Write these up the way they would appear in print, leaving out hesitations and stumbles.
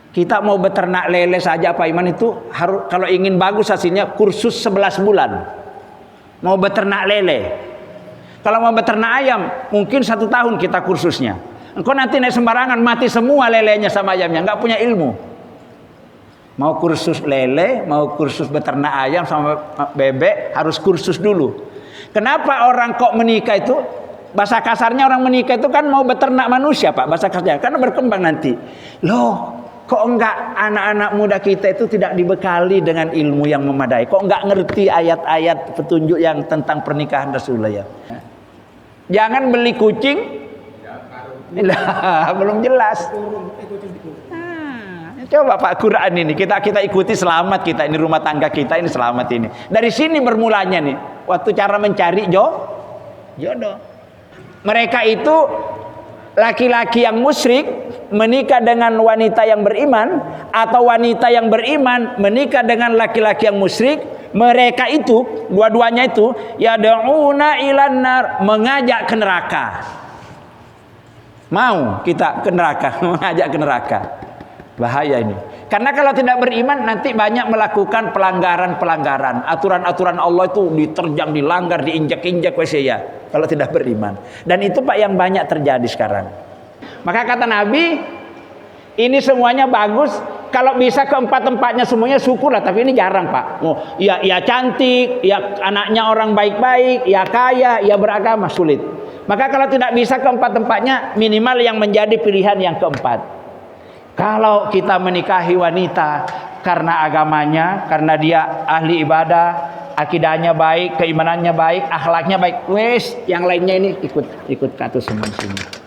Kita mau beternak lele saja Pak Iman itu harus, kalau ingin bagus hasilnya kursus 11 bulan. Mau beternak lele. Kalau mau beternak ayam mungkin 1 tahun kita kursusnya. Engkau nanti naik sembarangan mati semua lelenya sama ayamnya, nggak punya ilmu. Mau kursus lele, mau kursus beternak ayam sama bebek harus kursus dulu. Kenapa orang kok menikah itu? Bahasa kasarnya orang menikah itu kan mau beternak manusia Pak, bahasa kasarnya. Karena berkembang nanti. Loh, kok enggak anak-anak muda kita itu tidak dibekali dengan ilmu yang memadai? Kok enggak ngerti ayat-ayat petunjuk yang tentang pernikahan Rasulullah ya? Jangan beli kucing. Lah, belum jelas. Coba Pak Quran ini kita ikuti, selamat kita ini, rumah tangga kita ini selamat ini. Dari sini bermulanya nih. Waktu cara mencari jodoh. Mereka itu laki-laki yang musyrik menikah dengan wanita yang beriman, atau wanita yang beriman menikah dengan laki-laki yang musyrik. Mereka itu dua-duanya itu yad'una ilan nar, mengajak ke neraka. Mau kita ke neraka, mengajak ke neraka. Bahaya ini. Karena kalau tidak beriman nanti banyak melakukan pelanggaran-pelanggaran. Aturan-aturan Allah itu diterjang, dilanggar, diinjak-injak ya. Kalau tidak beriman. Dan itu Pak yang banyak terjadi sekarang. Maka kata Nabi, ini semuanya bagus. Kalau bisa keempat-empatnya semuanya syukurlah. Tapi ini jarang Pak. Oh, ya cantik, ya anaknya orang baik-baik, ya kaya, ya beragama, sulit. Maka kalau tidak bisa keempat-empatnya, minimal yang menjadi pilihan yang keempat. Kalau kita menikahi wanita karena agamanya, karena dia ahli ibadah, akidahnya baik, keimanannya baik, akhlaknya baik, wes yang lainnya ini ikut kata semua sini.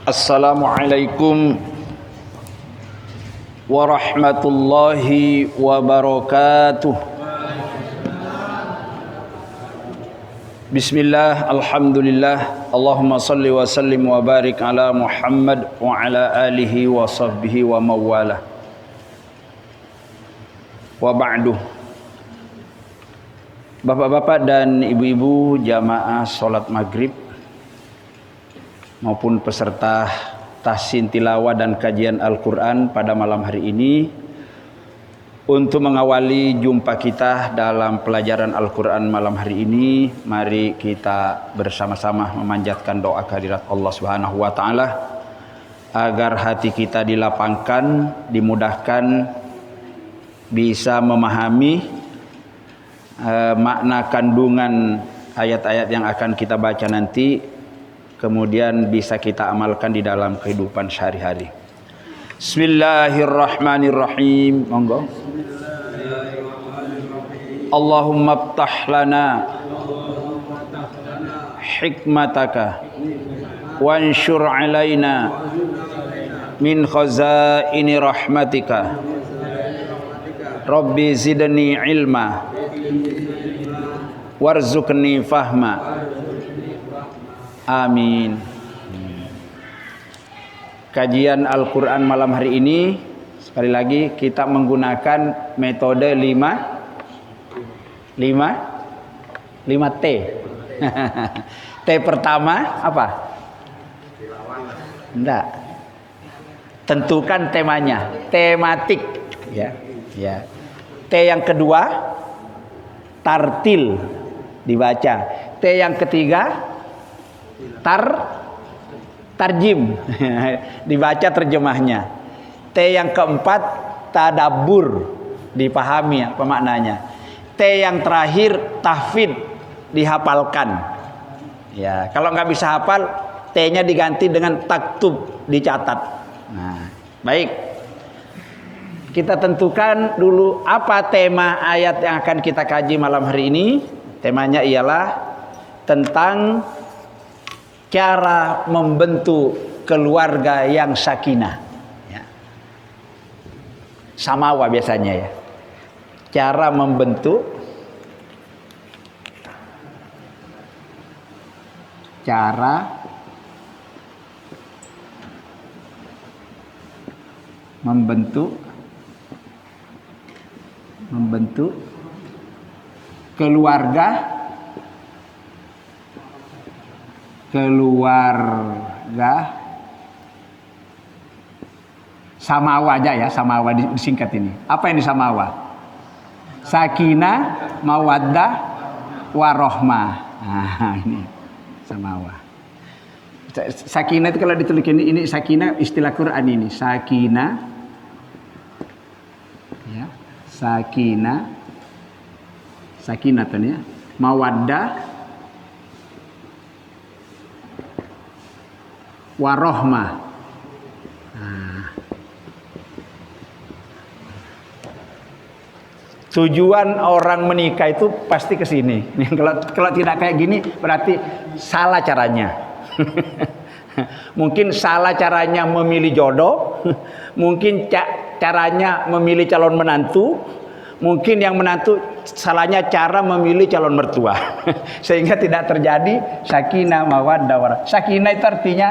Assalamualaikum warahmatullahi wabarakatuh. Bismillah, alhamdulillah, Allahumma salli wa sallim wa barik ala Muhammad wa ala alihi wa sahbihi wa mawala. Wa ba'du. Bapak-bapak dan ibu-ibu jamaah salat maghrib maupun peserta tahsin tilawah dan kajian Al-Quran pada malam hari ini, untuk mengawali jumpa kita dalam pelajaran Al-Quran malam hari ini, mari kita bersama-sama memanjatkan doa kehadirat Allah Subhanahu wa Ta'ala agar hati kita dilapangkan, dimudahkan, bisa memahami makna kandungan ayat-ayat yang akan kita baca nanti, kemudian bisa kita amalkan di dalam kehidupan sehari-hari. Bismillahirrahmanirrahim. Monggo. Allahumma iftah lana hikmataka wanshur alaina min khazaini rahmatika. Rabbi zidni ilma warzuqni fahma. Amin. Kajian Al-Quran malam hari ini, sekali lagi kita menggunakan metode 5T. T pertama apa? Enggak. Tentukan temanya, tematik, ya. T yang kedua, tartil, dibaca. T yang ketiga, tarjim, dibaca terjemahnya. T yang keempat, tadabbur, dipahami apa maknanya. T yang terakhir, tahfidz, dihafalkan. Ya, kalau nggak bisa hafal, T-nya diganti dengan taktub, dicatat. Nah, baik. Kita tentukan dulu apa tema ayat yang akan kita kaji malam hari ini. Temanya ialah tentang cara membentuk keluarga yang sakinah. Ya. Samawa biasanya ya. Cara membentuk, membentuk keluarga samawa aja ya, samawa disingkat ini. Apa ini samawa? Sakinah, mawaddah, warohmah. Nah, ini samawa. Sakinah itu kalau ditulis ini sakinah istilah Quran ini. Sakinah, ya, sakinah tuh ya. Mawaddah, warohmah. Tujuan orang menikah itu pasti ke sini. Kalau tidak kayak gini berarti salah caranya. Mungkin salah caranya memilih jodoh, mungkin caranya memilih calon menantu, mungkin yang menantu salahnya cara memilih calon mertua. Sehingga tidak terjadi sakinah, mawaddah, warahmah. Sakinah itu artinya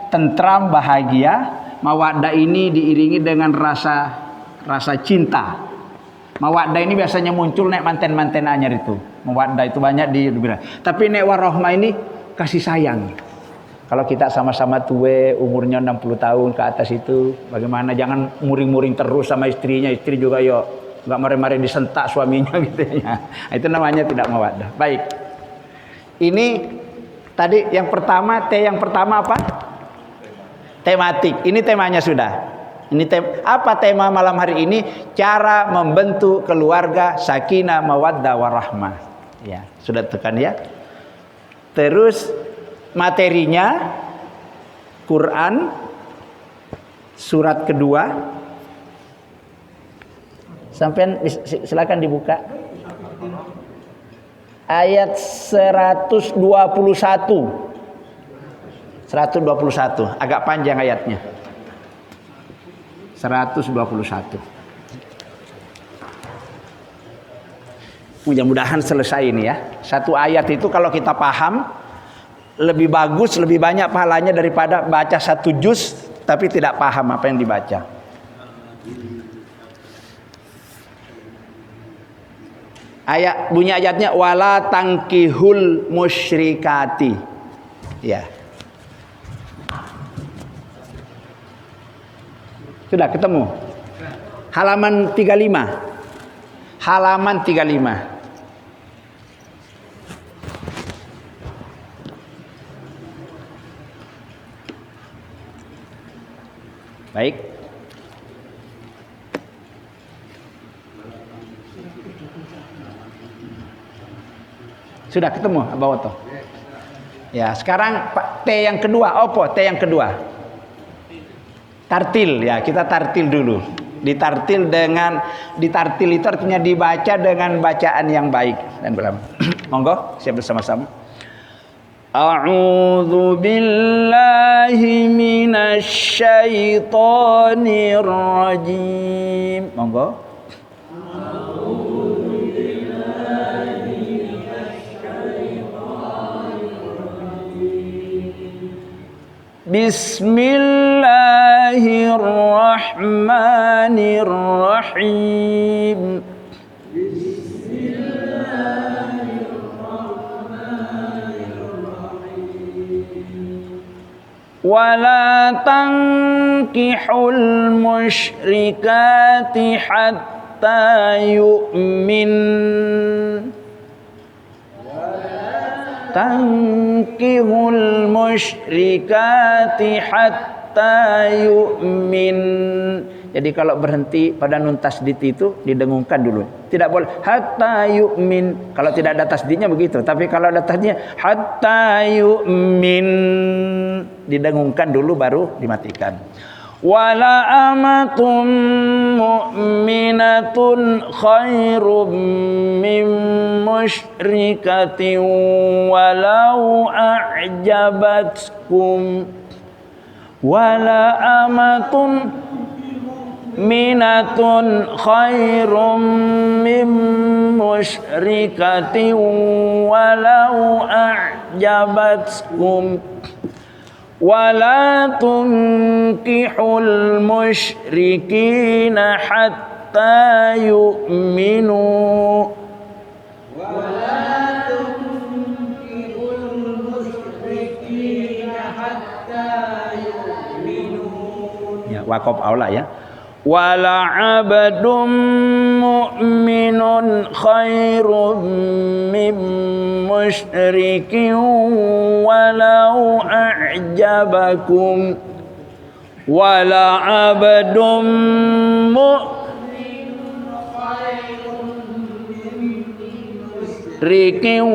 tentram, bahagia. Mawaddah ini diiringi dengan rasa cinta. Mawaddah ini biasanya muncul nek manten-manten anyar itu. Mawaddah itu banyak di bilang. Tapi nek warohmah ini kasih sayang. Kalau kita sama-sama tua, umurnya 60 tahun ke atas itu, bagaimana jangan muring-muring terus sama istrinya. Istri juga yo enggak mare-mare disentak suaminya gitu ya. Itu namanya tidak mawaddah. Baik. Ini tadi yang pertama, yang pertama apa? Tematik. Ini temanya sudah. Ini apa tema malam hari ini? Cara membentuk keluarga sakinah, mawaddah, warahmah. Ya, sudah tekan ya. Terus materinya Quran surat kedua. Sampai silakan dibuka. Ayat 121. 121, agak panjang ayatnya. 121. Mudah-mudahan selesai ini ya. Satu ayat itu kalau kita paham lebih bagus, lebih banyak pahalanya daripada baca satu juz tapi tidak paham apa yang dibaca. Bunyi ayatnya wala tankihul musyrikati. Ya. Sudah ketemu? Halaman 35. Halaman 35. Baik. Sudah ketemu Abawoto? Ya, sekarang T yang kedua. Apa T yang kedua? Tartil ya, kita tartil dulu. Ditartil itu artinya dibaca dengan bacaan yang baik dan benar. Monggo, siap bersama-sama. A'udzu billahi minasy syaithanir rajim. Monggo. Bismillahirrahmanirrahim. Wala tankihul musyrikati hatta yu'min. Tankihul musyrikati hatta yu'min. Jadi kalau berhenti pada nun tasdid itu didengungkan dulu. Tidak boleh hatta yu'min. Kalau tidak ada tasdidnya begitu. Tapi kalau ada tasdidnya hatta yu'min, didengungkan dulu baru dimatikan. Wala amatum mu'minatun khairum min musyrikatin walau a'jabatkum. Wala amatun minatun khairum min musyrikatin walau a'jabatkum wala tunkihul musyrikina hatta yu'minu ya waqaf aula ya wala 'abdun mu'minun khairum min musyrikin walau a'jabakum wala 'abdun musyrikin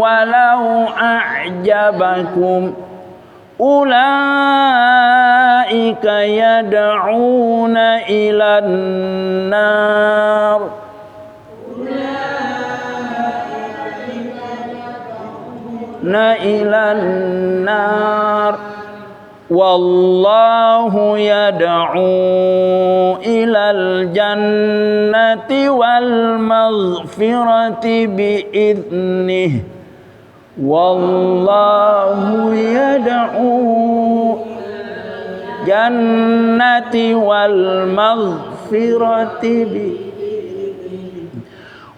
walau a'jabakum ulaika yad'una ilan nar ilan nar wallahu yad'u ilal jannati wal maghfirati bi'idnih wallahu yad'u jannati wal maghfirati bi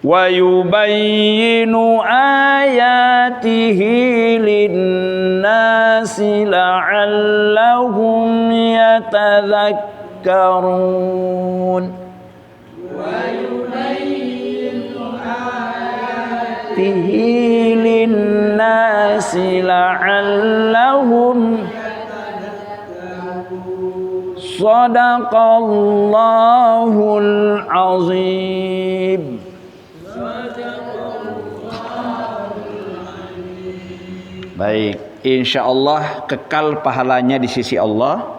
wa yubayyinu ayatihi linnasi la'allahum yatadhakkarun wa yubayyinu ayatihi linnasi la'allahum sadaqallahul azim. Baik, insya Allah kekal pahalanya di sisi Allah,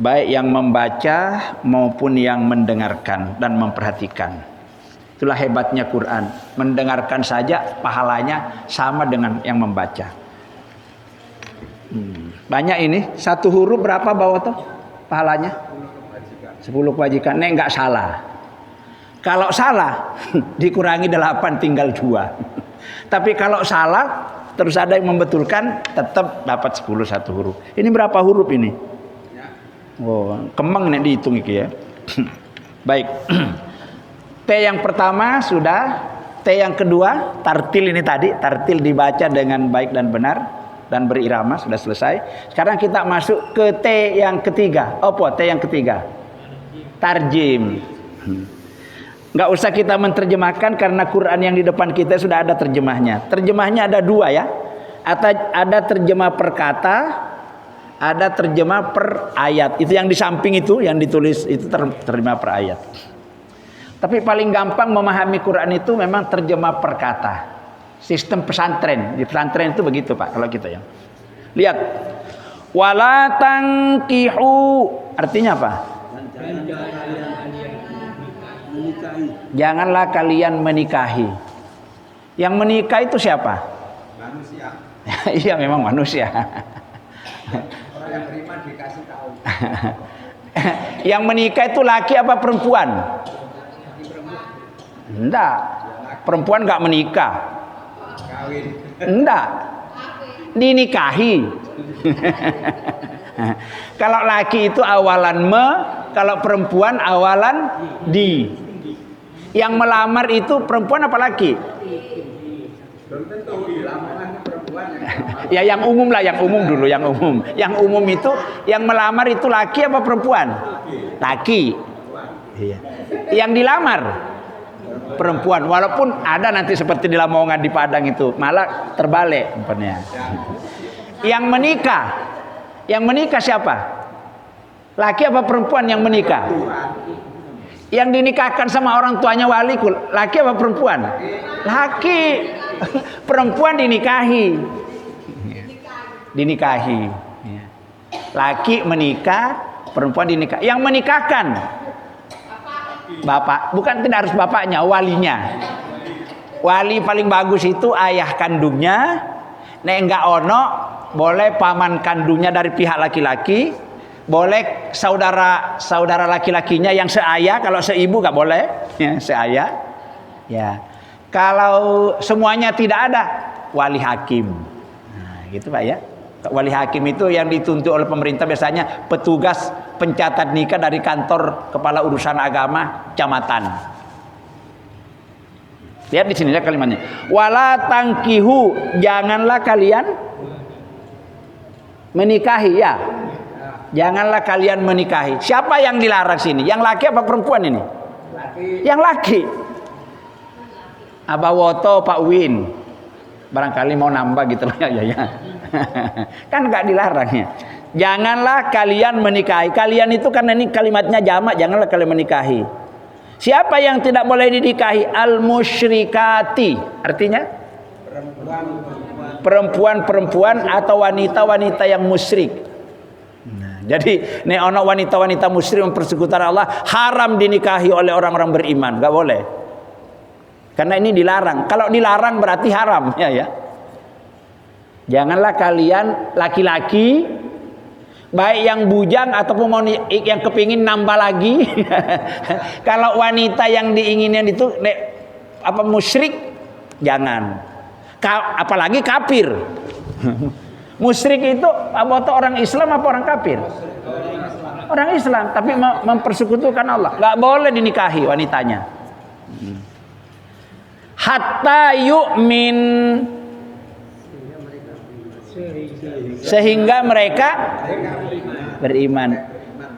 baik yang membaca maupun yang mendengarkan dan memperhatikan. Itulah hebatnya Quran, mendengarkan saja pahalanya sama dengan yang membaca. Banyak ini, satu huruf berapa bawah tuh pahalanya? 10 kewajiban. Nek enggak salah. Kalau salah dikurangi 8 tinggal 2. Tapi kalau salah terus ada yang membetulkan tetap dapat 10 satu huruf. Ini berapa huruf ini? Oh, kemeng nek dihitung iki ya. Baik. T yang pertama sudah, T yang kedua tartil ini tadi, tartil dibaca dengan baik dan benar dan berirama sudah selesai. Sekarang kita masuk ke T yang ketiga. Apa T yang ketiga? Tarjim. Nggak usah kita menerjemahkan karena Quran yang di depan kita sudah ada terjemahnya. Terjemahnya ada 2 ya. Ada terjemah per kata, ada terjemah per ayat. Itu yang di samping itu yang ditulis itu terjemah per ayat. Tapi paling gampang memahami Quran itu memang terjemah per kata. Sistem pesantren. Di pesantren itu begitu Pak kalau kita ya. Lihat. Wala tankihu artinya apa? Janganlah kalian menikahi. Yang menikah itu siapa? Manusia. Iya memang manusia. Orang yang beriman dikasih tahu. Yang menikah itu laki apa perempuan? Enggak. Perempuan enggak menikah. Kawin. Enggak. Dinikahi. Kalau laki itu awalan kalau perempuan awalan di. Yang melamar itu perempuan apa laki? Belum tentu lamaran perempuan ya yang umum lah, yang umum dulu, yang umum. Yang umum itu yang melamar itu laki apa perempuan? Laki. Iya. Yang dilamar perempuan, walaupun ada nanti seperti di Lamongan di Padang itu malah terbalik umpamanya. Yang menikah siapa? Laki apa perempuan yang menikah? Yang dinikahkan sama orang tuanya wali, laki apa perempuan? Laki. Perempuan dinikahi. Laki menikah, perempuan dinikah. Yang menikahkan bapak, bukan tidak harus bapaknya, walinya. Wali paling bagus itu ayah kandungnya. Nek enggak ono, boleh paman kandungnya dari pihak laki-laki Boleh saudara laki-lakinya yang seayah, kalau seibu nggak boleh, ya, seayah. Ya. Kalau semuanya tidak ada, wali hakim. Nah, gitu Pak ya. Wali hakim itu yang dituntut oleh pemerintah biasanya petugas pencatat nikah dari kantor kepala urusan agama kecamatan. Lihat di sini ya kalimatnya. Wala tangkihu, janganlah kalian menikahi ya. Janganlah kalian menikahi. Siapa yang dilarang sini? Yang laki apa perempuan ini? Laki. Yang laki. Abah Woto, Pak Win. Barangkali mau nambah gitu ya. Kan nggak dilarang ya. Janganlah kalian menikahi. Kalian itu karena ini kalimatnya jamak, janganlah kalian menikahi. Siapa yang tidak boleh dinikahi? Al-musyrikati. Artinya? Perempuan-perempuan atau wanita-wanita yang musyrik. Nah, jadi nek ana wanita-wanita musyrik mempersekutukan Allah, haram dinikahi oleh orang-orang beriman, nggak boleh. Karena ini dilarang. Kalau dilarang berarti haram, ya. Janganlah kalian laki-laki, baik yang bujang ataupun mau yang kepingin nambah lagi. Kalau wanita yang diinginkan itu musyrik, jangan. Apalagi kafir. Musyrik itu apa orang Islam apa orang kafir? Orang Islam, tapi mempersekutukan Allah. Nggak boleh dinikahi wanitanya. Hatta yu'min, sehingga mereka beriman.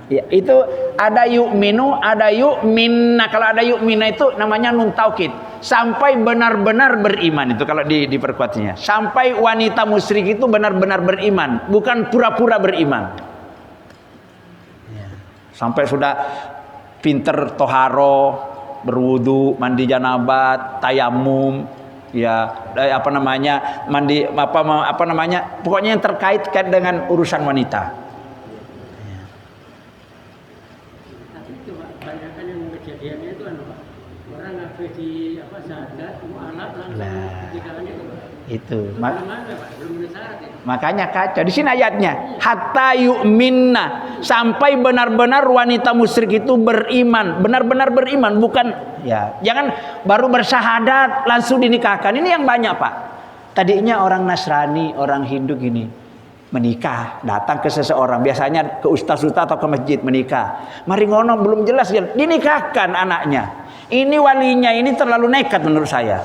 Ya, itu ada yu'minu, ada yu'min. Nah, kalau ada yu'mina itu namanya nun taukid. Sampai benar-benar beriman, itu kalau diperkuatnya. Sampai wanita musyrik itu benar-benar beriman, bukan pura-pura beriman. Sampai sudah pinter toharo, berwudu, mandi janabat, tayamum, ya mandi pokoknya yang terkait dengan urusan wanita. Tapi itu kebanyakan yang kejadiannya itu orang ngaku di syahadat mualaf langsung dikalanya itu. Makanya kacau. Di sini ayatnya, hatta yu'minna, sampai benar-benar wanita musyrik itu beriman, benar-benar beriman, bukan ya. Jangan baru bersyahadat langsung dinikahkan. Ini yang banyak, Pak. Tadinya orang Nasrani, orang Hindu gini, menikah, datang ke seseorang, biasanya ke ustaz-ustaz atau ke masjid menikah. Mari ngono belum jelas ya, dinikahkan anaknya. Ini walinya ini terlalu nekat menurut saya.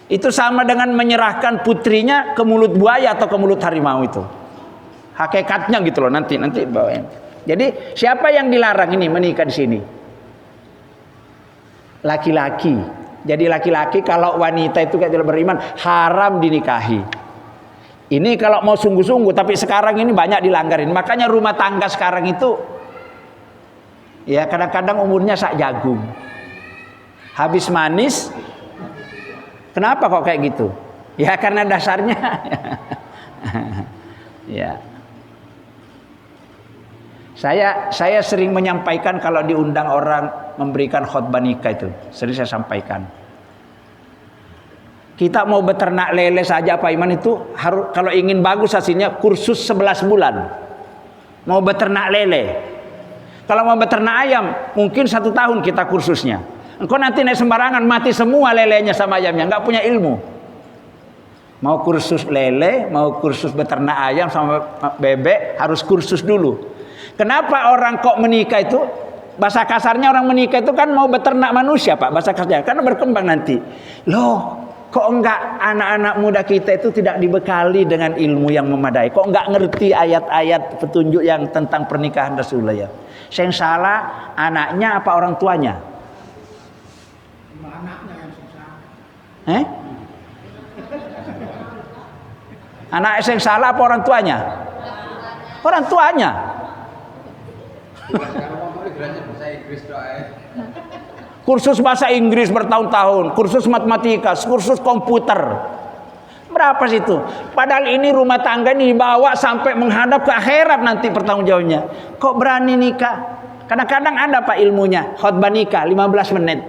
Itu sama dengan menyerahkan putrinya ke mulut buaya atau ke mulut harimau itu. Hakikatnya gitu loh, nanti bawain. Jadi siapa yang dilarang ini menikah di sini? Laki-laki. Jadi laki-laki, kalau wanita itu tidak beriman haram dinikahi. Ini kalau mau sungguh-sungguh, tapi sekarang ini banyak dilanggarin. Makanya rumah tangga sekarang itu ya kadang-kadang umurnya sak jagung. Habis manis. Kenapa kok kayak gitu? Ya karena dasarnya ya. Saya sering menyampaikan kalau diundang orang memberikan khutbah nikah itu, sering saya sampaikan. Kita mau beternak lele saja Pak Iman itu harus, kalau ingin bagus hasilnya kursus 11 bulan. Mau beternak lele. Kalau mau beternak ayam mungkin 1 tahun kita kursusnya. Engkau nanti naik sembarangan mati semua lelenya sama ayamnya, nggak punya ilmu. Mau kursus lele, mau kursus beternak ayam sama bebek harus kursus dulu. Kenapa orang kok menikah itu? Bahasa kasarnya orang menikah itu kan mau beternak manusia Pak, bahasa kasarnya. Karena berkembang nanti. Loh, kok enggak anak-anak muda kita itu tidak dibekali dengan ilmu yang memadai? Kok enggak ngerti ayat-ayat petunjuk yang tentang pernikahan Rasulullah ya? Yang salah anaknya apa orang tuanya? Anaknya yang susah. Anak yang salah apa orang tuanya? Orang tuanya. Kursus bahasa Inggris bertahun-tahun, kursus matematika, kursus komputer. Berapa situ? Padahal ini rumah tangga ini dibawa sampai menghadap ke akhirat nanti pertanggungjawabannya. Kok berani nikah? Kadang-kadang ada Pak ilmunya, khutbah nikah 15 menit.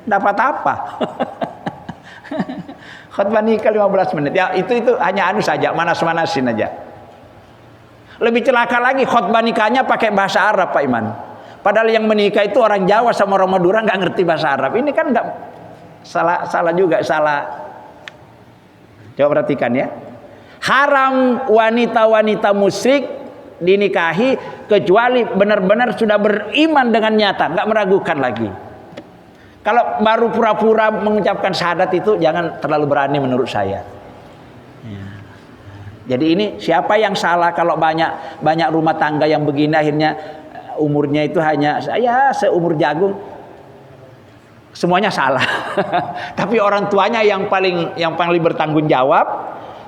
Dapat apa? Khutbah nikah 15 menit. Ya itu hanya saja, manas-manasin aja. Lebih celaka lagi khotbah nikahnya pakai bahasa Arab, Pak Iman. Padahal yang menikah itu orang Jawa sama orang Madura nggak ngerti bahasa Arab. Ini kan nggak salah juga, salah. Coba perhatikan ya. Haram wanita-wanita musyrik dinikahi kecuali benar-benar sudah beriman dengan nyata, nggak meragukan lagi. Kalau baru pura-pura mengucapkan syahadat itu jangan terlalu berani menurut saya. Ya. Jadi ini siapa yang salah kalau banyak rumah tangga yang begini akhirnya umurnya itu hanya saya seumur jagung, semuanya salah. Tapi orang tuanya yang paling bertanggung jawab,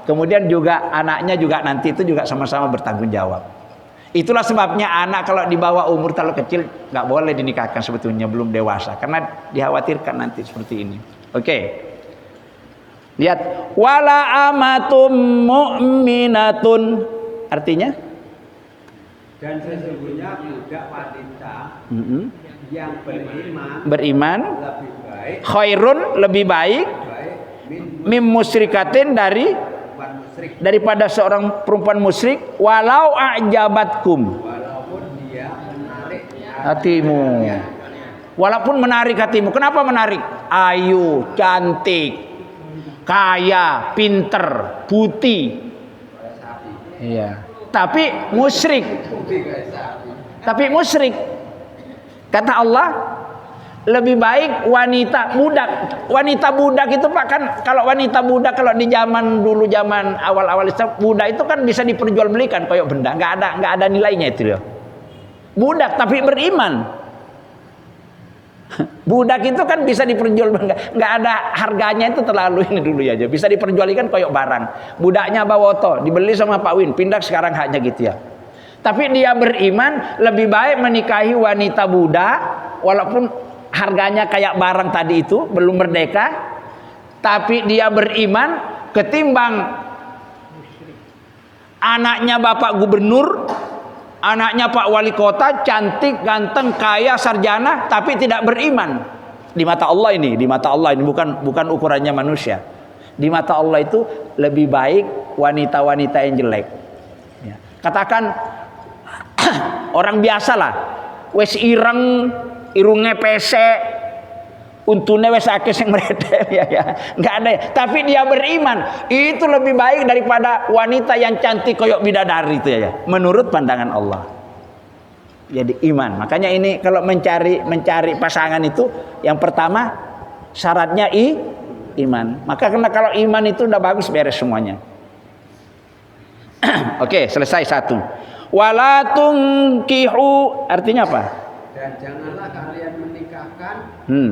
kemudian juga anaknya juga nanti itu juga sama-sama bertanggung jawab. Itulah sebabnya anak kalau di bawah umur terlalu kecil nggak boleh dinikahkan sebetulnya, belum dewasa, karena dikhawatirkan nanti seperti ini. Oke. Lihat, wala amatum mu'minatun, artinya dan sesungguhnya budak wanita yang beriman lebih baik, khairun lebih baik mim musyrikatin daripada seorang perempuan musyrik, walau a'jabatkum, walaupun dia menarik hatimu, walaupun menarik hatimu. Kenapa menarik? Ayu, cantik, kaya, pinter, putih. Iya. Tapi musyrik. Kata Allah, lebih baik wanita budak. Wanita budak itu Pak, kan kalau wanita budak kalau di zaman dulu, zaman awal-awal Islam, budak itu kan bisa diperjualbelikan kayak benda, nggak ada nilainya itu loh. Budak tapi beriman. Budak itu kan bisa diperjualbelikan, nggak ada harganya, itu terlalu ini dulu aja, bisa diperjualbelikan kayak barang. Budaknya bawoto dibeli sama Pak Win, pindah sekarang hanya gitu ya. Tapi dia beriman, lebih baik menikahi wanita budak walaupun harganya kayak barang tadi itu, belum merdeka, tapi dia beriman, ketimbang anaknya Bapak Gubernur, anaknya Pak Wali Kota, cantik, ganteng, kaya, sarjana, tapi tidak beriman. Di mata Allah ini, bukan ukurannya manusia. Di mata Allah itu lebih baik wanita-wanita yang jelek. Ya. Katakan orang biasa lah, wes irungnya pesek, untune wes akeh sing mredel ya. Enggak ada. Tapi dia beriman, itu lebih baik daripada wanita yang cantik koyok bidadari itu ya. Menurut pandangan Allah. Jadi iman. Makanya ini kalau mencari pasangan itu yang pertama syaratnya iman. Maka karena kalau iman itu udah bagus, beres semuanya. Oke, selesai satu. Wala tunkihu, artinya apa? dan janganlah kalian menikahkan.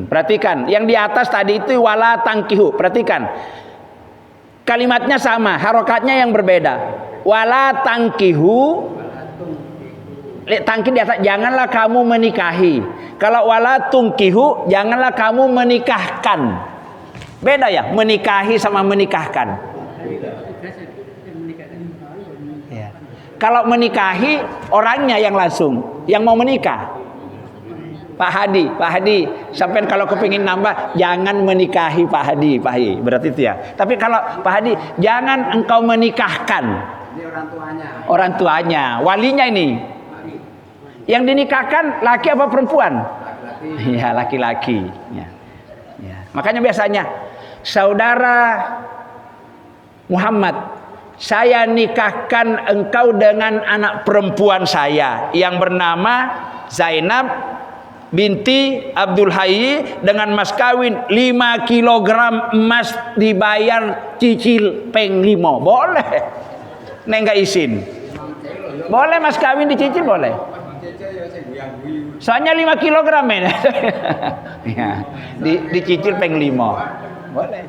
Perhatikan, yang di atas tadi itu wala tangkihu. Perhatikan, kalimatnya sama, harokatnya yang berbeda. Wala tangkihu, tangkih di atas, janganlah kamu menikahi. Kalau wala tungkihu, janganlah kamu menikahkan. Beda ya, menikahi sama menikahkan. Ya. Kalau menikahi orangnya yang langsung, yang mau menikah. Pak Hadi, sampai kalau kepingin nambah, jangan menikahi Pak Hadi, berarti itu ya. Tapi kalau Pak Hadi, jangan engkau menikahkan. Ini Orang tuanya, walinya ini. Yang dinikahkan laki apa perempuan? Laki-laki. Ya, laki-laki. Ya. Ya. Makanya biasanya, saudara Muhammad, saya nikahkan engkau dengan anak perempuan saya yang bernama Zainab binti Abdul Hayy dengan mas kawin 5 kilogram emas, dibayar cicil peng 5. Boleh. Nek enggak izin. Boleh mas kawin dicicil, boleh. Soalnya 5 kilogram ya. Ya, dicicil peng 5. Boleh.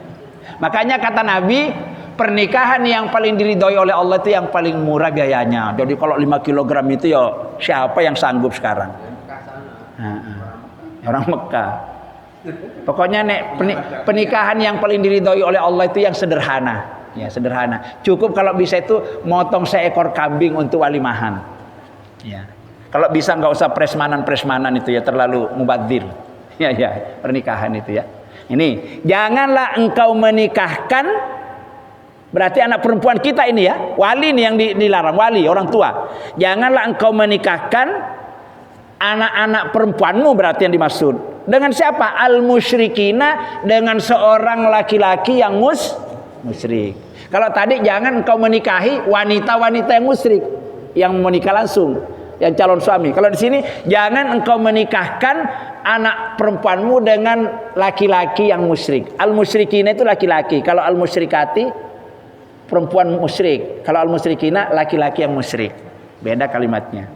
Makanya kata Nabi, pernikahan yang paling diridhoi oleh Allah itu yang paling murah biayanya. Jadi kalau 5 kilogram itu ya siapa yang sanggup sekarang? Orang Mekah. Pokoknya pernikahan yang paling diridhoi oleh Allah itu yang sederhana. Ya, sederhana. Cukup kalau bisa itu motong seekor kambing untuk walimahan. Ya. Kalau bisa nggak usah presmanan itu ya, terlalu mubadzir. Ya, pernikahan itu ya. Ini, janganlah engkau menikahkan Berarti anak perempuan kita ini ya, wali nih yang dilarang, wali orang tua. Janganlah engkau menikahkan anak-anak perempuanmu, berarti yang dimaksud. Dengan siapa? Al-musyrikina, dengan seorang laki-laki yang musyrik. Kalau tadi jangan engkau menikahi wanita-wanita yang musyrik, yang menikah langsung, yang calon suami. Kalau di sini jangan engkau menikahkan anak perempuanmu dengan laki-laki yang musyrik. Al-musyrikina itu laki-laki. Kalau al-musyrikati perempuan musyrik. Kalau al-musyrikina laki-laki yang musyrik. Beda kalimatnya.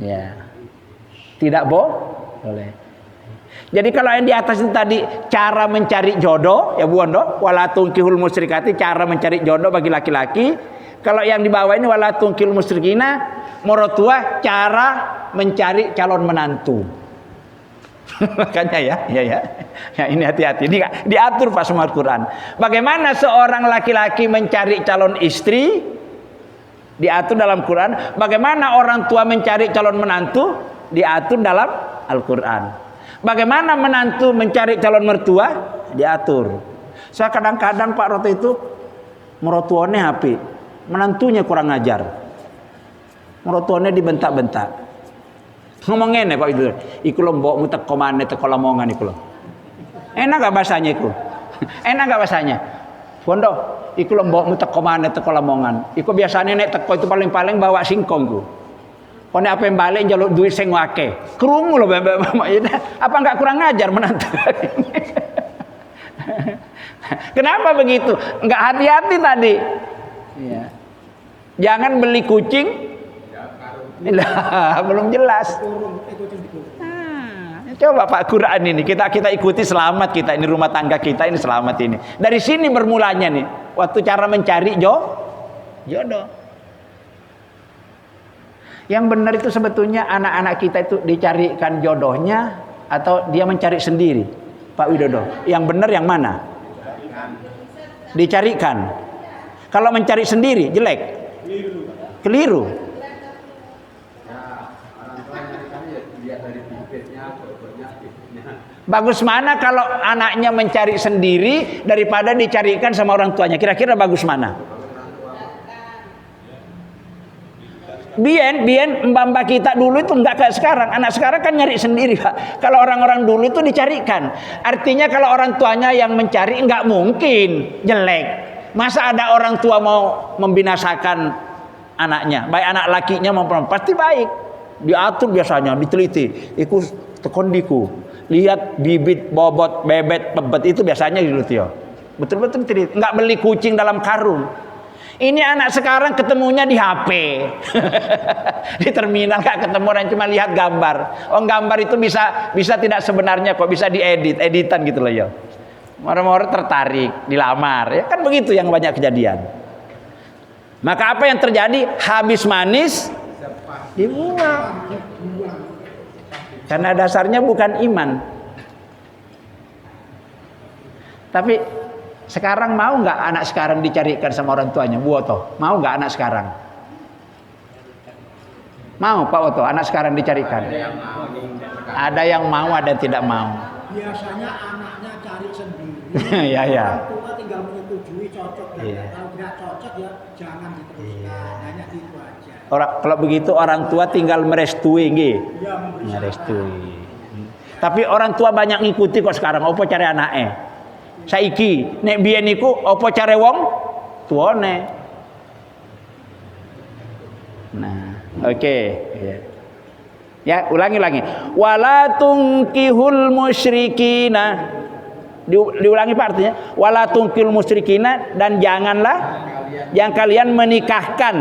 Ya. Tidak boleh. Jadi kalau yang di atas itu tadi cara mencari jodoh, ya Bu Ondo, wala tunkihul musyrikati, cara mencari jodoh bagi laki-laki. Kalau yang di bawah ini wala tunkihul musyrikina, morotua, cara mencari calon menantu. Makanya ya ini hati-hati, ini diatur Pak sama Al-Quran. Bagaimana seorang laki-laki mencari calon istri, diatur dalam Quran. Bagaimana orang tua mencari calon menantu, diatur dalam Al-Quran. Bagaimana menantu mencari calon mertua, diatur. Saya kadang-kadang Pak Roto itu merotuannya HP, menantunya kurang ajar, merotuannya dibentak-bentak. Ngomongin ya Pak itu, iku lo mbokmu teko maneh teko Lamongan iku lo. Enak gak bahasanya iku? Enak gak bahasanya? Bondo, iku lo mbokmu teko maneh teko Lamongan. Iku biasanya nek teko itu paling-paling bawa singkong ku. Kone apa yang balik njaluk duit sing akeh. Krungu lo apa enggak kurang ajar menantu? Kenapa begitu? Enggak hati-hati tadi. Iya. Jangan beli kucing. Lah, belum jelas. Coba Pak Quran ini kita ikuti, selamat kita ini, rumah tangga kita ini selamat ini. Dari sini bermulanya nih. Waktu cara mencari jodoh. Yang benar itu sebetulnya anak-anak kita itu dicarikan jodohnya atau dia mencari sendiri, Pak Widodo. Yang benar yang mana? Dicarikan. Kalau mencari sendiri jelek. Keliru. Bagus mana kalau anaknya mencari sendiri daripada dicarikan sama orang tuanya? Kira-kira bagus mana? Bien mbak-mbak kita dulu itu enggak kayak sekarang. Anak sekarang kan nyari sendiri Pak. Kalau orang-orang dulu itu dicarikan. Artinya kalau orang tuanya yang mencari enggak mungkin jelek. Masa ada orang tua mau membinasakan anaknya, baik anak lakinya maupun pasti baik. Diatur biasanya, diteliti. Iku tekondiku. Lihat bibit, bobot, bebet, pebet itu biasanya gitu ya. Betul-betul tidak. Enggak beli kucing dalam karung. Ini anak sekarang ketemunya di HP. Di terminal enggak ketemu, orang cuma lihat gambar. Oh, gambar itu bisa tidak sebenarnya kok, bisa editan gitu loh ya. Orang-orang tertarik, dilamar. Ya kan begitu yang banyak kejadian. Maka apa yang terjadi? Habis manis dibuang. Karena dasarnya bukan iman. Tapi sekarang mau nggak anak sekarang dicarikan sama orang tuanya? Bu Oto, mau nggak anak sekarang? Mau Pak Oto, anak sekarang dicarikan? Ada yang mau, ada yang tidak mau. Biasanya anaknya cari sendiri. Ya. Orang tua tinggal menyetujui cocok. Kalau tidak cocok ya jangan diteruskan. Hanya gitu aja. Kalau begitu orang tua tinggal merestui nggih. Ya, merestui. Tapi orang tua banyak ngikuti kok sekarang. Opo cari anake? Saiki nek biyen niku opo cari wong tuane. Nah, oke. Ya, ulangi lagi. Wala tunkihul musyrikina. Diulangi Pak artinya. Wala tunkihul musyrikina, dan janganlah kalian menikahkan.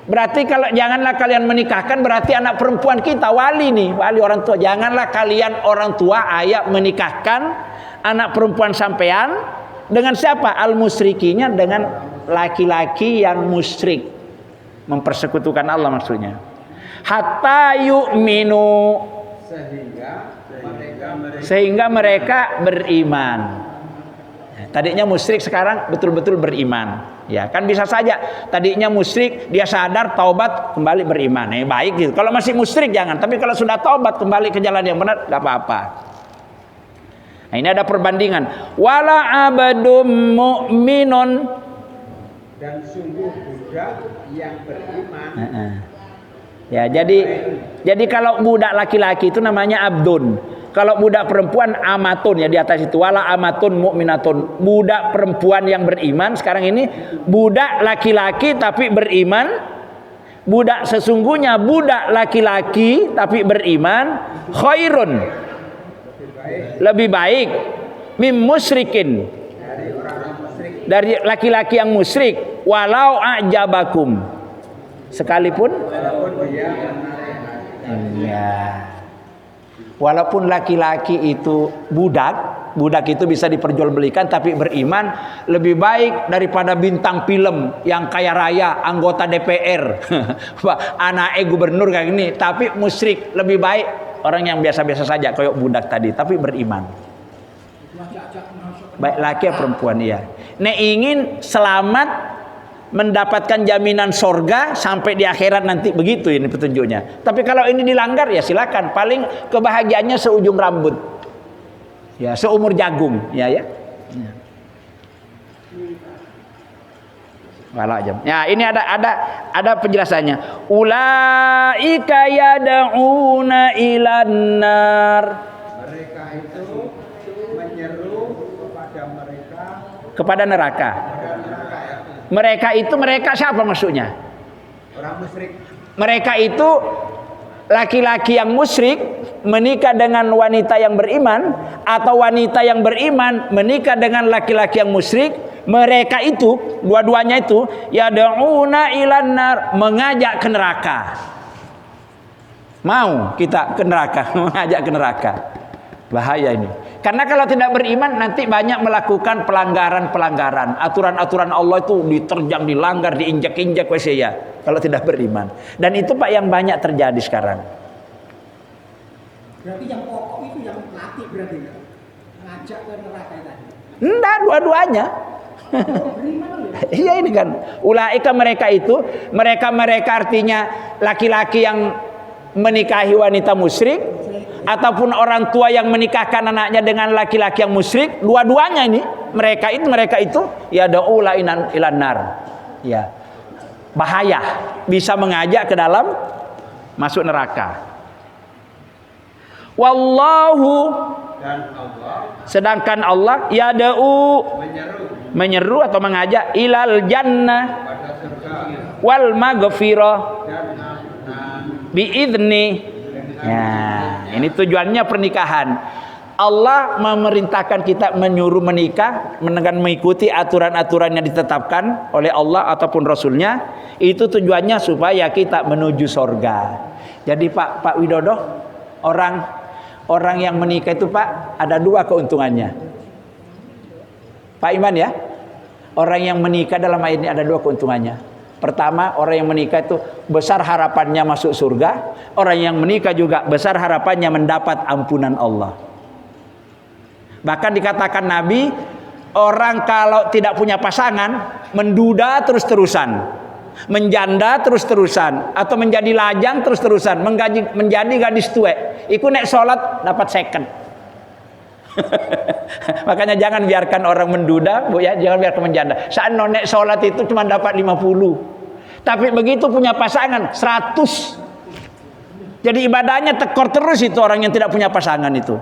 Berarti kalau janganlah kalian menikahkan, berarti anak perempuan kita wali nih, wali orang tua. Janganlah kalian orang tua ayah menikahkan anak perempuan sampean dengan siapa? Al-musyrikinya, dengan laki-laki yang musyrik, mempersekutukan Allah maksudnya. Hatta yu'minu, sehingga mereka beriman. Tadinya musyrik, sekarang betul-betul beriman. Ya kan bisa saja tadinya musyrik, dia sadar, taubat, kembali beriman. Baik gitu. Kalau masih musyrik jangan. Tapi kalau sudah taubat, kembali ke jalan yang benar, nggak apa-apa. Nah, ini ada perbandingan. Wala abdum mu'minun, dan sungguh budak yang beriman. Ya, jadi kalau budak laki-laki itu namanya abdun. Kalau budak perempuan amatun, ya di atas itu wala amatun mu'minatun. Budak perempuan yang beriman. Sekarang ini budak laki-laki tapi beriman. Budak sesungguhnya budak laki-laki tapi beriman khairun, lebih baik mim musyrikin, dari laki-laki yang musyrik, walau a'jabakum, sekalipun ya, walaupun laki-laki itu budak itu bisa diperjualbelikan tapi beriman, lebih baik daripada bintang film yang kaya raya, anggota DPR, anaknya gubernur kayak gini tapi musyrik. Lebih baik orang yang biasa-biasa saja kayak budak tadi tapi beriman. Baik laki atau perempuan, iya. Nek ingin selamat, mendapatkan jaminan sorga sampai di akhirat nanti, begitu ini petunjuknya. Tapi kalau ini dilanggar ya silakan, paling kebahagiaannya seujung rambut, ya seumur jagung, ya. Wala jam. Ya, ini ada penjelasannya. Ulaika yad'una ilan nar. Mereka itu menyeru kepada neraka. Mereka siapa maksudnya? Orang musyrik. Mereka itu laki-laki yang musyrik menikah dengan wanita yang beriman, atau wanita yang beriman menikah dengan laki-laki yang musyrik. Mereka itu dua-duanya itu yad'una ilan nar, mengajak ke neraka. Mau kita ke neraka, mengajak ke neraka. Bahaya ini. Karena kalau tidak beriman nanti banyak melakukan pelanggaran-pelanggaran. Aturan-aturan Allah itu diterjang, dilanggar, diinjak-injak ya. Kalau tidak beriman. Dan itu Pak yang banyak terjadi sekarang. Berarti yang pokok itu yang mati berarti ya? Ngajak ke neraka tadi. Enggak, dua-duanya. Iya ini kan. Ulaika mereka itu, mereka artinya laki-laki yang menikahi wanita musyrik, ataupun orang tua yang menikahkan anaknya dengan laki-laki yang musyrik. Dua-duanya ini mereka itu ya da'ula ilan nar. Ya. Bahaya, bisa mengajak ke dalam masuk neraka. Wallahu, Dan Allah, sedangkan Allah yada'u, menyeru atau mengajak ilal jannah pada surga wal maghfirah dan ampunan. biidni. Ya, ini tujuannya pernikahan. Allah memerintahkan kita menyuruh menikah dengan mengikuti aturan-aturan yang ditetapkan oleh Allah ataupun Rasulnya. Itu tujuannya supaya kita menuju sorga. Jadi Pak Widodo, orang yang menikah itu Pak ada dua keuntungannya. Pak Iman ya, orang yang menikah dalam ayat ini ada dua keuntungannya. Pertama, orang yang menikah itu besar harapannya masuk surga. Orang yang menikah juga besar harapannya mendapat ampunan Allah. Bahkan dikatakan Nabi, orang kalau tidak punya pasangan, menduda terus-terusan, menjanda terus-terusan, atau menjadi lajang terus-terusan, menjadi gadis tuwek, iku nek sholat dapat second. Makanya jangan biarkan orang menduda, Bu ya, jangan biarkan menjanda. Saat nek sholat itu cuma dapat 50. Tapi begitu punya pasangan 100. Jadi ibadahnya tekor terus itu orang yang tidak punya pasangan itu.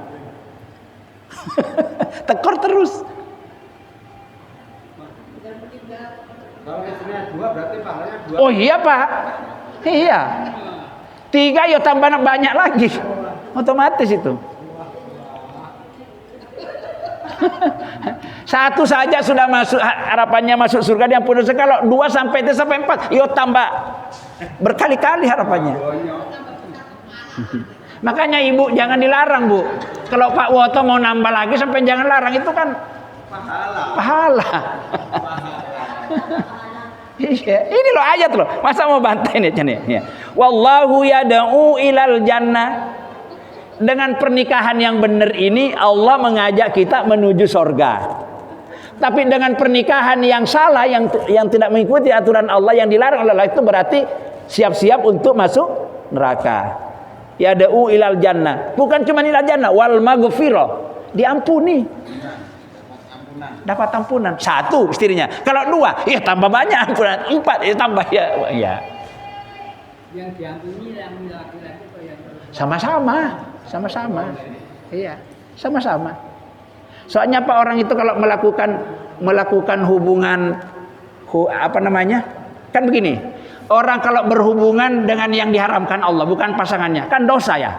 Tekor terus. Kalau istrinya dua berarti pahalanya dua. Oh iya Pak. Iya. 3 ya tambah banyak lagi. Otomatis itu. 1 saja sudah masuk, harapannya masuk surga, dia pun dosa. Kalau 2 sampai 3 sampai 4, yo tambah berkali-kali harapannya. Makanya Ibu jangan dilarang, Bu. Kalau Pak Woto mau nambah lagi sampai jangan larang, itu kan pahala. Iya, ini loh ayat loh. Masa mau bantai nih? Ya. Wallahu yad'u ilal jannah. Dengan pernikahan yang benar ini Allah mengajak kita menuju sorga. Tapi dengan pernikahan yang salah, yang tidak mengikuti aturan Allah, yang dilarang oleh Allah, itu berarti siap-siap untuk masuk neraka. Yad'u ilal jannah. Bukan cuma ilal jannah, wal maghfirah. diampuni. Dapat ampunan. 1 istrinya. Kalau 2, ya tambah banyak ampunan. 4, ya tambah ya. Yang diampuni yang laki-laki atau yang Sama-sama. Iya, sama-sama. Soalnya apa, orang itu kalau melakukan hubungan kan begini. Orang kalau berhubungan dengan yang diharamkan Allah, bukan pasangannya, kan dosa ya.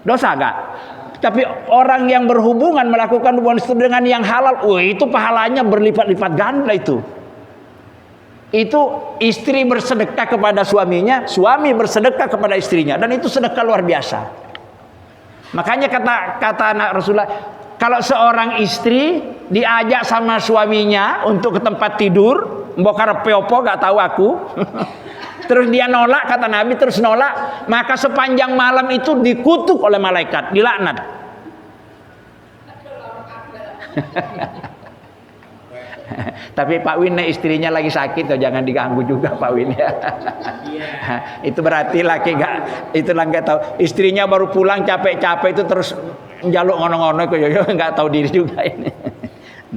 Dosa enggak? Tapi orang yang berhubungan melakukan hubungan itu dengan yang halal, itu pahalanya berlipat-lipat ganda itu. Itu istri bersedekah kepada suaminya, suami bersedekah kepada istrinya, dan itu sedekah luar biasa. Makanya kata anak Rasulullah, kalau seorang istri diajak sama suaminya untuk ke tempat tidur, mbok karepe opo gak tahu aku. Terus dia nolak, kata Nabi, terus nolak, maka sepanjang malam itu dikutuk oleh malaikat, dilaknat. Tapi Pak Win istrinya lagi sakit, jangan diganggu juga Pak Win ya. Itu berarti laki nggak tahu. Istrinya baru pulang capek-capek itu terus njaluk ngono-ngono kok nggak tahu diri juga ini.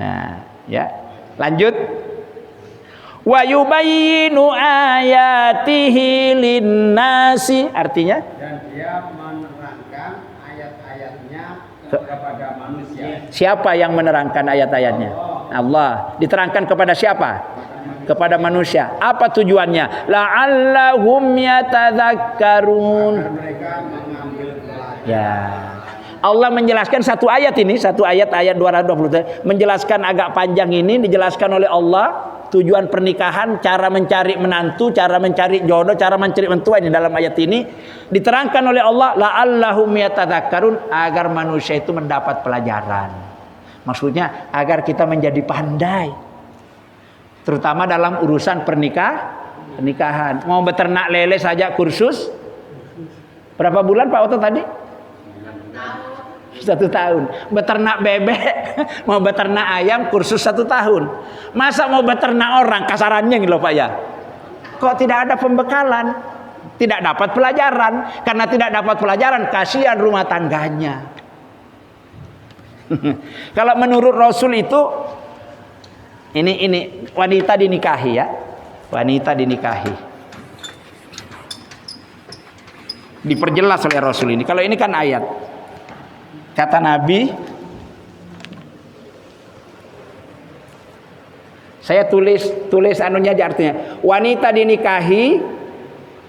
Nah, ya. Lanjut. Wa yubayyinu ayatihi linnasi, artinya dan dia menerangkan ayat-ayatnya kepada manusia. Siapa yang menerangkan ayat-ayatnya? Allah. Diterangkan kepada siapa? Kepada manusia. Apa tujuannya? La'allahum yatadzakkarun. Mereka mengambil pelajaran. Ya. Allah menjelaskan satu ayat 220 menjelaskan agak panjang ini, dijelaskan oleh Allah tujuan pernikahan, cara mencari menantu, cara mencari jodoh, cara mencari mentua ini dalam ayat ini diterangkan oleh Allah la'allahum yatadzakkarun, agar manusia itu mendapat pelajaran. Maksudnya agar kita menjadi pandai, terutama dalam urusan pernikahan. Mau beternak lele saja kursus berapa bulan Pak Oto tadi? 1 tahun. Beternak bebek, mau beternak ayam kursus 1 tahun. Masa mau beternak orang, kasarannya gitu loh Pak ya. Kok tidak ada pembekalan? Tidak dapat pelajaran. Karena tidak dapat pelajaran, kasihan rumah tangganya. Kalau menurut Rasul itu ini wanita dinikahi ya. Wanita dinikahi. Diperjelas oleh Rasul ini. Kalau ini kan ayat. Kata Nabi, saya tulis anunya aja artinya. Wanita dinikahi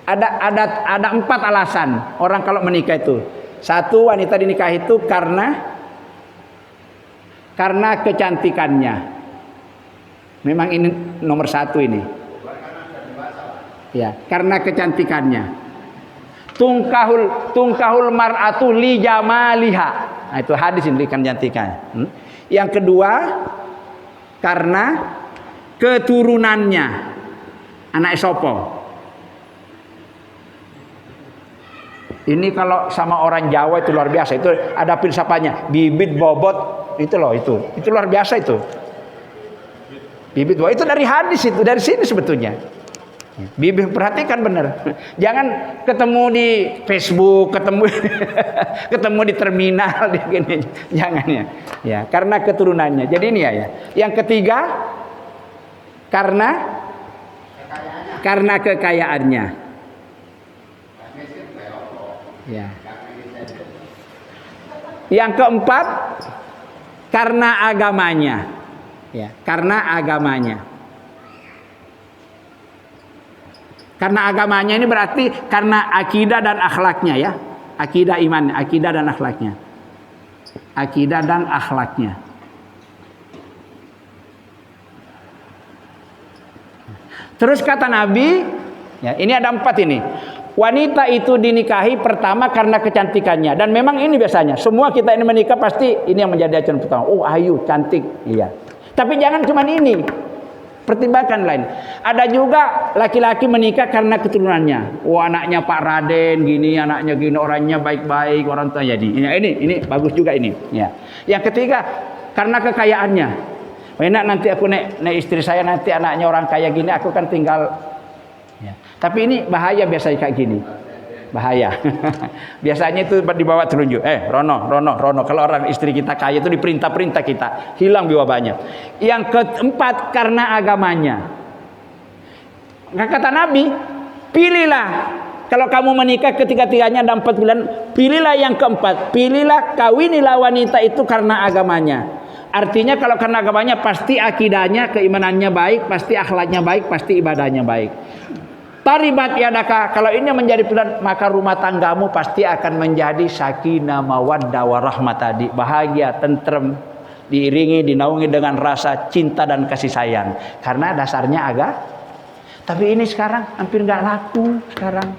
ada 4 alasan orang kalau menikah itu. 1, wanita dinikahi itu karena kecantikannya. Memang ini nomor 1 ini. Ya, karena kecantikannya. Tungkahul mar'atu li jamaliha. Nah, itu hadis ini kecantikan. Yang kedua, karena keturunannya. Anak sopo. Ini kalau sama orang Jawa itu luar biasa. Itu ada filsafatnya, bibit bobot itu loh itu. Itu luar biasa itu. Bibit bobot itu dari hadis itu, dari sini sebetulnya. Bibit, perhatikan benar. Jangan ketemu di Facebook, ketemu di terminal di gini. Jangan ya. Ya, karena keturunannya. Jadi ini ya. Yang ketiga, karena kekayaannya. Ya. Yang keempat, karena agamanya. Ya, karena agamanya. Karena agamanya ini berarti karena akidah dan akhlaknya ya. Akidah iman, akidah dan akhlaknya. Akidah dan akhlaknya. Terus kata Nabi, ya, ini ada 4 ini. Wanita itu dinikahi pertama karena kecantikannya. Dan memang ini biasanya. Semua kita ini menikah pasti ini yang menjadi acuan pertama. Oh, ayu, cantik. Iya. Tapi jangan cuma ini. Pertimbangkan lain. Ada juga laki-laki menikah karena keturunannya. Oh, anaknya Pak Raden gini, anaknya gini, orangnya baik-baik, orang tua jadi. Ini bagus juga ini. Ya. Yang ketiga, karena kekayaannya. Enak nanti aku nek istri saya nanti anaknya orang kaya gini, aku kan tinggal. Ya. Tapi ini bahaya biasanya kayak gini. bahaya. Biasanya itu dibawa telunjuk. Rono. Kalau orang istri kita kaya itu diperintah-perintah kita, hilang wabahnya. Yang keempat karena agamanya. Kata Nabi, pilihlah. Kalau kamu menikah ketiga-tiganya ada 4 bulan, pilihlah yang keempat. Pilihlah, kawinilah wanita itu karena agamanya. Artinya kalau karena agamanya pasti akidahnya, keimanannya baik, pasti akhlaknya baik, pasti ibadahnya baik. Taribat yadaka, kalau ini menjadi pilihan, maka rumah tanggamu pasti akan menjadi sakinah mawaddah warahmah tadi, bahagia, tentrem, diiringi, dinaungi dengan rasa cinta dan kasih sayang. Karena dasarnya agak. Tapi ini sekarang hampir nggak laku sekarang.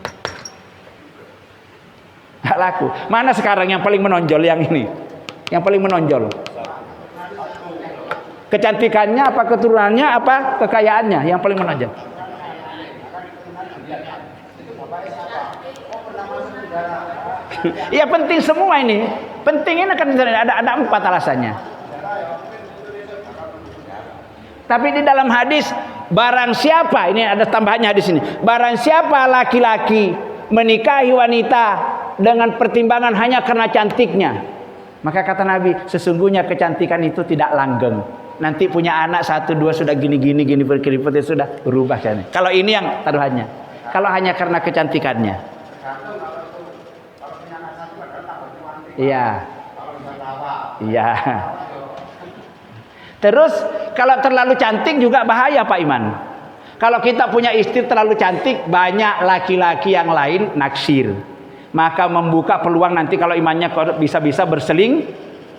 Nggak laku. Mana sekarang yang paling menonjol yang ini? Yang paling menonjol. Kecantikannya apa, keturunannya apa, kekayaannya yang paling menonjol? Ya penting semua ini. Penting ini kan ada 4 alasannya. Tapi di dalam hadis, barang siapa, ini ada tambahannya hadis ini. Barang siapa laki-laki menikahi wanita dengan pertimbangan hanya karena cantiknya, maka kata Nabi, sesungguhnya kecantikan itu tidak langgeng. Nanti punya anak 1, 2 sudah gini berkeriput itu sudah berubah kan. Kalau ini yang taruhannya. Kalau hanya karena kecantikannya. Iya. Terus kalau terlalu cantik juga bahaya Pak Iman. Kalau kita punya istri terlalu cantik, banyak laki-laki yang lain naksir. Maka membuka peluang nanti kalau imannya bisa-bisa berseling,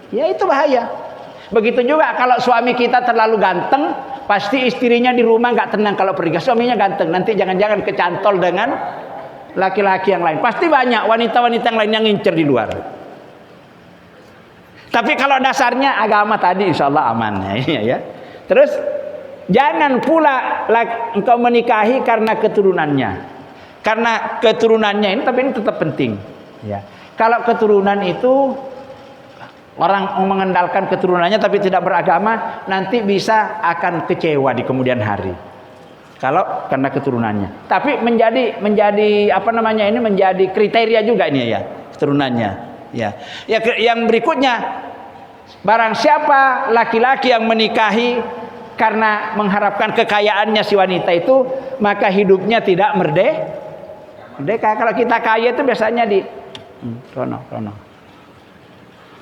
ya itu bahaya. Begitu juga kalau suami kita terlalu ganteng, pasti istrinya di rumah nggak tenang kalau pergi. Suaminya ganteng, nanti jangan-jangan kecantol dengan laki-laki yang lain. Pasti banyak wanita-wanita yang lain yang ngincer di luar. Tapi kalau dasarnya agama tadi, insya Allah aman ya. Terus jangan pula engkau menikahi karena keturunannya. Karena keturunannya ini, tapi ini tetap penting. Ya. Kalau keturunan itu orang mengendalikan keturunannya tapi tidak beragama, nanti bisa akan kecewa di kemudian hari. Kalau karena keturunannya. Tapi menjadi apa namanya ini, menjadi kriteria juga ini ya, keturunannya. Ya. Yang berikutnya, barang siapa laki-laki yang menikahi karena mengharapkan kekayaannya si wanita itu, maka hidupnya tidak merdeka. Kalau kita kaya itu biasanya di Rono.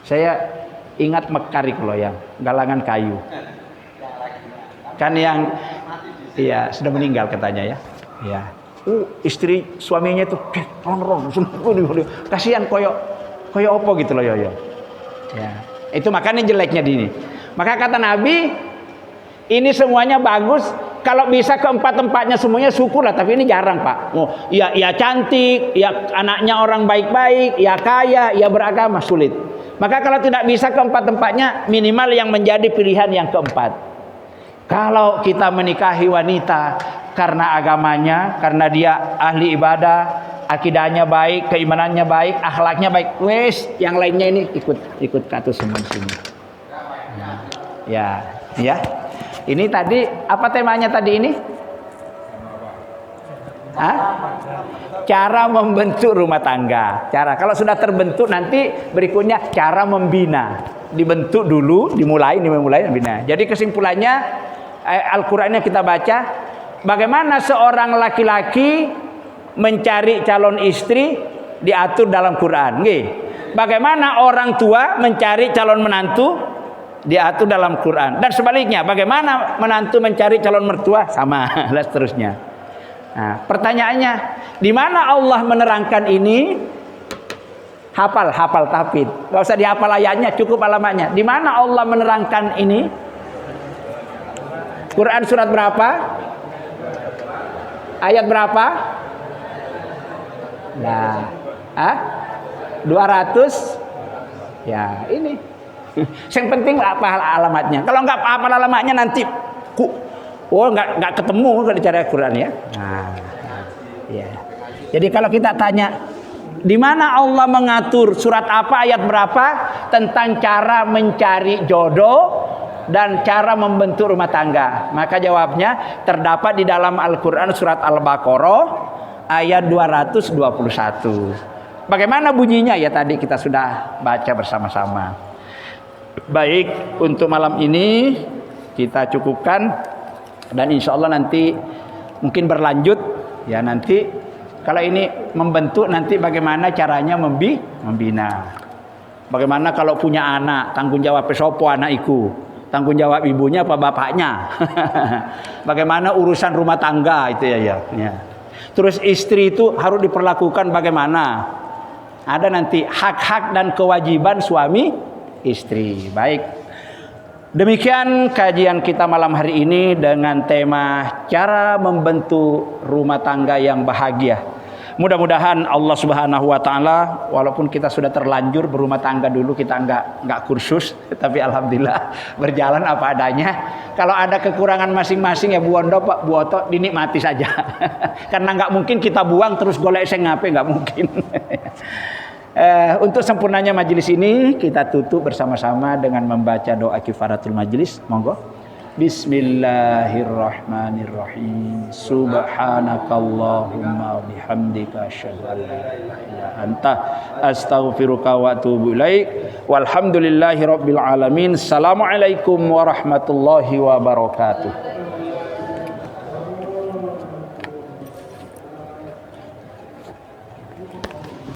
Saya ingat Mekar itu loh, yang galangan kayu. Kan yang sudah meninggal katanya ya. Ya. Istri suaminya itu ron. Kasihan koyo opo gitu loh yo. Ya. Itu makanya jeleknya di ini. Maka kata Nabi, ini semuanya bagus. Kalau bisa keempat-empatnya semuanya syukurlah, tapi ini jarang Pak. Ya cantik, ya anaknya orang baik-baik, ya kaya, ya beragama, sulit. Maka kalau tidak bisa keempat-empatnya, minimal yang menjadi pilihan yang keempat. Kalau kita menikahi wanita karena agamanya, karena dia ahli ibadah, akidahnya baik, keimanannya baik, akhlaknya baik, yang lainnya ini ikut katu semua sini. Ya. Ini tadi apa temanya tadi ini? Cara membentuk rumah tangga. Kalau sudah terbentuk nanti berikutnya cara membina. Dibentuk dulu, dimulai membina. Jadi kesimpulannya Al-Qur'an yang kita baca, bagaimana seorang laki-laki mencari calon istri diatur dalam Quran. Bagaimana orang tua mencari calon menantu diatur dalam Quran. Dan sebaliknya, bagaimana menantu mencari calon mertua, sama dan seterusnya. Nah, pertanyaannya, di mana Allah menerangkan ini? Hafal tafsir. Enggak usah dihafal ayatnya, cukup alamatnya. Di mana Allah menerangkan ini? Quran surat berapa? Ayat berapa? Nah, 200. Ya, ini. Yang penting apa alamatnya. Kalau nggak apa alamatnya nanti nggak ketemu kalau dicari Al-Quran ya. Ya. Jadi kalau kita tanya di mana Allah mengatur surat apa ayat berapa tentang cara mencari jodoh dan cara membentuk rumah tangga, maka jawabnya terdapat di dalam Al-Quran surat Al-Baqarah ayat 221. Bagaimana bunyinya ya tadi kita sudah baca bersama-sama. Baik, untuk malam ini kita cukupkan dan insya Allah nanti mungkin berlanjut ya, nanti kalau ini membentuk nanti bagaimana caranya membina. Bagaimana kalau punya anak, tanggung jawab sopo anak iku, tanggung jawab ibunya apa bapaknya. Bagaimana urusan rumah tangga itu ya. Terus istri itu harus diperlakukan bagaimana. Ada nanti hak-hak dan kewajiban suami istri. Baik. Demikian kajian kita malam hari ini dengan tema cara membentuk rumah tangga yang bahagia. Mudah-mudahan Allah Subhanahu wa taala, walaupun kita sudah terlanjur berumah tangga dulu, kita enggak kursus, tapi alhamdulillah berjalan apa adanya. Kalau ada kekurangan masing-masing ya Bu Ondo, Pak Bu Oto, dinikmati saja. Karena enggak mungkin kita buang terus golek sing ngape, enggak mungkin. Untuk sempurnanya majelis ini kita tutup bersama-sama dengan membaca doa kifaratul majelis. Monggo. Bismillahirrahmanirrahim. Subhanakallahumma bihamdika asyhadu an la ilaha illa anta astaghfiruka wa atubu ilaik. Walhamdulillahirabbil alamin. Assalamualaikum warahmatullahi wabarakatuh.